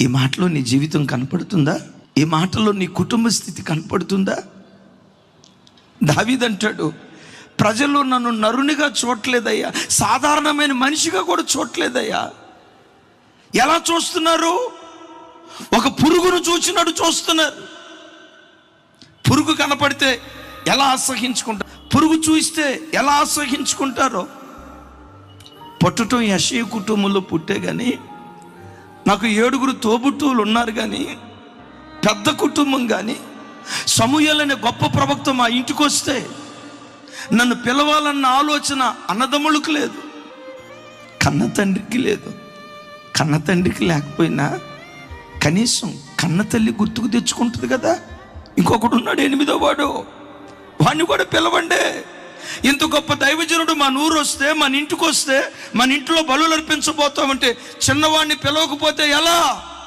ఈ మాటలో నీ జీవితం కనపడుతుందా? ఈ మాటలో నీ కుటుంబ స్థితి కనపడుతుందా? దావీదు అంటాడు, ప్రజలు నన్ను నరునిగా చూడలేదయ్యా, సాధారణమైన మనిషిగా కూడా చూడలేదయ్యా. ఎలా చూస్తున్నారు? ఒక పురుగును చూసినట్టు చూస్తున్నారు. పురుగు కనపడితే ఎలా అసహించుకుంటారు, పురుగు చూస్తే ఎలా అసహించుకుంటారో. పుట్టడం యెషయా కుటుంబంలో పుట్టే కానీ, నాకు 7 తోబుట్టువులు ఉన్నారు కానీ, పెద్ద కుటుంబం కానీ, సమూయేలు అనే గొప్ప ప్రవక్త మా ఇంటికి వస్తే నన్ను పిలవాలన్న ఆలోచన అన్నదమ్ములకు లేదు, కన్న తండ్రికి లేదు. కన్న తండ్రికి లేకపోయినా కనీసం కన్న తల్లి గుర్తుకు తెచ్చుకుంటుంది కదా. ఇంకొకడు ఉన్నాడు 8వ వాడు, వాడిని కూడా పిలవండి. ఇంత గొప్ప దైవజనుడు మన ఊరు వస్తే, మన ఇంటికి వస్తే, మన ఇంట్లో బలులు అర్పించబోతామంటే చిన్నవాడిని పిలవకపోతే ఎలా?